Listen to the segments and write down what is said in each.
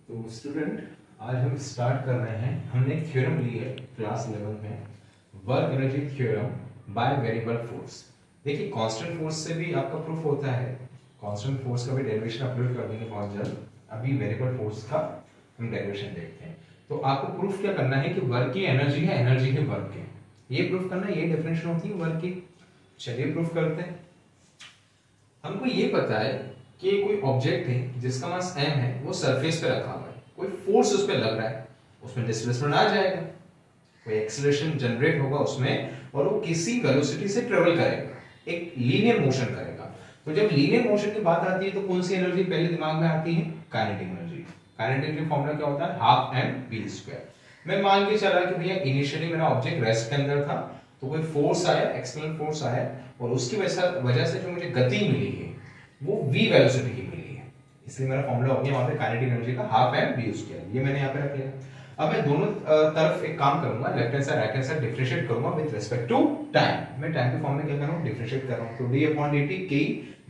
तो स्टूडेंट आज हम स्टार्ट कर रहे हैं। हमने एक थ्योरम ली है क्लास 11 में, work energy theorem by variable force. देखिए कांस्टेंट फोर्स से भी आपका प्रूफ होता है, कांस्टेंट फोर्स का भी डेरिवेशन अपलोड कर देंगे बहुत जल्द। अभी वेरिएबल फोर्स का हम डेरिवेशन देखते हैं। तो आपको प्रूफ क्या करना है कि वर्क की एनर्जी है, एनर्जी है वर्क है, ये प्रूफ करना है, ये डेफिनेशन होती है वर्क की। चलिए प्रूफ करते हैं। हमको ये पता है कि कोई ऑब्जेक्ट है जिसका मास m है, वो सरफेस पे रखा हुआ है, कोई फोर्स उस पे लग रहा है, उसमें डिस्प्लेसमेंट आ जाएगा, कोई एक्सीलरेशन जनरेट होगा उसमें, और वो किसी वेलोसिटी से ट्रेवल करेगा, एक लीनियर मोशन करेगा। तो जब लीनियर मोशन की बात आती है तो कौन सी एनर्जी पहले दिमाग में आती है? Kinetic energy. Kinetic energy formula क्या होता है? Half M V square. मैं मान के चला कि भैया इनिशियली मेरा ऑब्जेक्ट रेस्ट के अंदर था, तो कोई फोर्स आया, एक्सटर्नल फोर्स आया, और उसकी वजह से जो मुझे गति मिली है वो v वेलोसिटी की मिली है, इसलिए मेरा फॉर्मूला हो गया वहां पे काइनेटिक एनर्जी का हाफ एम वी स्क्वायर। ये मैंने यहाँ पे रख लिया। अब मैं दोनों तरफ एक काम करूंगा, left hand side right hand side differentiate करूंगा विद रिस्पेक्ट टू टाइम। मैं टाइम के फॉर्म में क्या कर रहा हूं? डिफरेंशिएट कर रहा हूं। तो d/dt k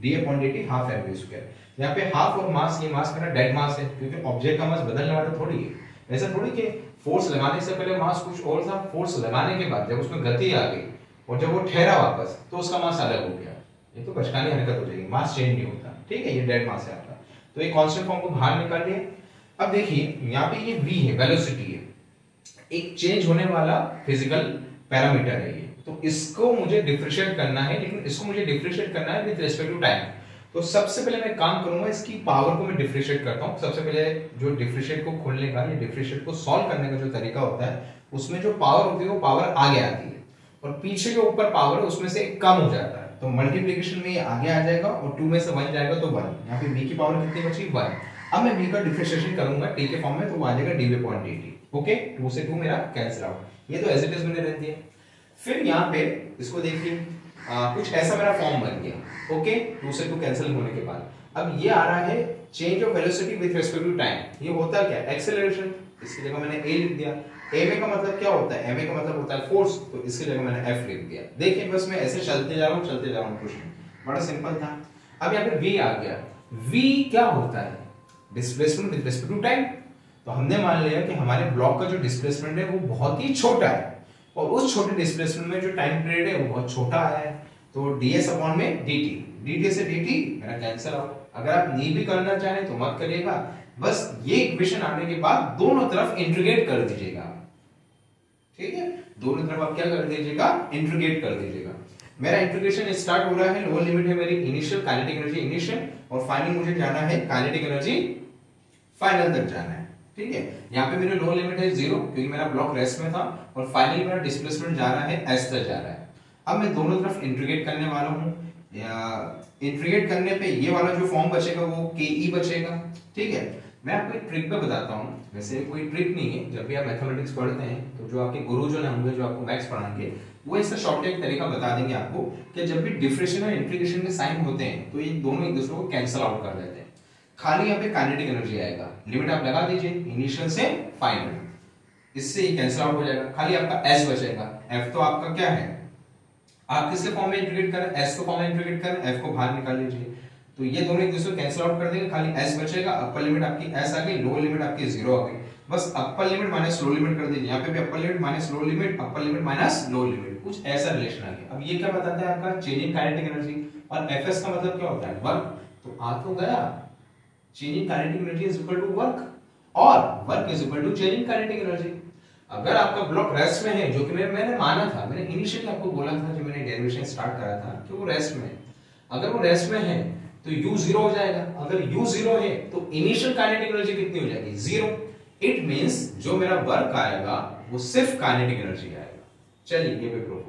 d/dt half M V square. यहाँ पे हाफ और मास, ये मास मेरा डेड मास है, क्योंकि ऑब्जेक्ट का मास बदलने वाला थोड़ी है। ऐसा थोड़ी कि फोर्स लगाने से पहले मास कुछ और था, फोर्स लगाने के बाद जब उसमें गति आ गई और जब वो ठहरा वापस तो उसका मास अलग हो गया। ये तो बचकानी हरकत हो जाएगी, मास चेंज नहीं होता, ठीक है, ये डेड मास है आपका। तो ये कांस्टेंट फॉर्म को बाहर निकाल लिया। अब देखिए यहाँ पे ये v है, वेलोसिटी है, एक चेंज होने वाला फिजिकल पैरामीटर है ये। तो इसको मुझे डिफरेंशिएट करना है, लेकिन इसको मुझे डिफरेंशिएट करना है विद रिस्पेक्ट टू टाइम। तो सबसे पहले मैं काम करूंगा, इसकी पावर को मैं डिफरेंशिएट करता हूं। सबसे पहले जो डिफरेंशिएट को खोलने का या डिफरेंशिएट को सॉल्व करने का जो तरीका होता है, उसमें जो पावर होती है वो पावर आगे आती है, और पीछे जो ऊपर पावर है उसमें से कम हो जाता है। तो मल्टीप्लिकेशन में ये आगे आ जाएगा और 2 में से 1 जाएगा तो 1। यहाँ पे v की पावर कितनी बची? 1। अब मैं v का डिफरेंशिएशन करूंगा t के फॉर्म में, तो वो आ जाएगा dv/dt। ओके, 2 से 2 मेरा कैंसिल आउट, ये तो एज इट इज मैंने रख दिया। फिर यहाँ पे इसको देखिए, कुछ ऐसा मेरा फॉर्म बन गया। ओके, 2 से 2 कैंसिल होने के बाद अब ये आ रहा है change of velocity with respect to time. ये होता क्या? एक्सेलरेशन। इसकी जगह मैंने a लिख दिया। ma का मतलब क्या होता है? ma का मतलब होता है फोर्स, तो इसकी जगह मैंने f लिख दिया। देखिए बस मैं ऐसे चलते जा रहा हूं क्वेश्चन बड़ा सिंपल था। अब यहाँ पे v आ गया। v क्या होता है? Displacement with respect to time. तो हमने मान लिया कि हमारे ब्लॉक का जो डिस्प्लेसमेंट है वो बहुत ही छोटा है, और उस छोटे डिस्प्लेसमेंट में जो टाइम पीरियड है वो बहुत छोटा है। तो ds/dt से dt मेरा कैंसिल आउट। अगर आप नहीं भी करना चाहें तो मत करिएगा, बस ये इक्वेशन आने के बाद दोनों तरफ इंटीग्रेट कर दीजिएगा, ठीक है, दोनों तरफ आप क्या कर दीजिएगा? इंटीग्रेट कर दीजिएगा। मेरा इंटीग्रेशन स्टार्ट हो रहा है, लोअर लिमिट है मेरी इनिशियल काइनेटिक एनर्जी इनिशियल, और फाइनल मुझे जाना है काइनेटिक एनर्जी फाइनल तक जाना है, ठीक है। यहाँ पे मेरी लोअर लिमिट है 0, क्योंकि मेरा ब्लॉक रेस्ट में था, और फाइनली मेरा डिस्प्लेसमेंट जा रहा है s तक जा रहा है। अब मैं दोनों तरफ इंटीग्रेट करने वाला हूँ। इंटीग्रेट करने पे ये वाला जो फॉर्म बचेगा वो ke बचेगा, ठीक है। मैं आपको एक ट्रिक पे बताता हूँ, वैसे कोई ट्रिक नहीं है। जब भी आप मैथमेटिक्स पढ़ते हैं तो जो आपके गुरु जो होंगे, जो आपको मैथ्स पढ़ाएंगे, वो इसका शॉर्टकट तरीका बता देंगे आपको कि जब भी डिफरेंशियल और इंटीग्रेशन के साइन होते हैं तो ये दोनों एक दूसरे को कैंसिल आउट कर देते हैं। खाली यहाँ पे काइनेटिक एनर्जी आएगा, लिमिट आप लगा दीजिए इनिशियल से फाइनल, इससे ही कैंसिल आउट हो जाएगा। खाली आपका s बचेगा। f तो आपका क्या है? आप किसके फॉर्म में इंटीग्रेट करें? s को फॉर्म में इंटीग्रेट करें, f को बाहर निकाल लीजिए, तो ये दोनों एक दूसरे को कैंसिल आउट कर देंगे। खाली s बचेगा। अपर लिमिट आपकी s आ गई, लोअर लिमिट आपकी 0 आ गई। बस upper limit minus lower limit कर दीजिए। यहाँ पे भी upper limit minus lower limit, upper limit minus lower limit, कुछ ऐसा रिलेशन आ गया। अब ये क्या बताता है? आपका चेंज इन काइनेटिक एनर्जी। और fs का मतलब क्या होता है? वर्क। तो आ तो गया, change in kinetic energy is equal to work, और work is equal to change in kinetic energy. अगर आपका ब्लॉक रेस्ट में है, जो कि मैंने माना था, मैंने इनिशियली आपको बोला था जब मैंने डेरिवेशन स्टार्ट करा था कि वो रेस्ट में है। अगर वो रेस्ट में है तो u 0 हो जाएगा। अगर u 0 है तो इनिशियल काइनेटिक एनर्जी कितनी हो जाएगी? 0। इट मींस जो मेरा वर्क आएगा वो सिर्फ काइनेटिक एनर्जी आएगा। चलिए ये भी प्रूफ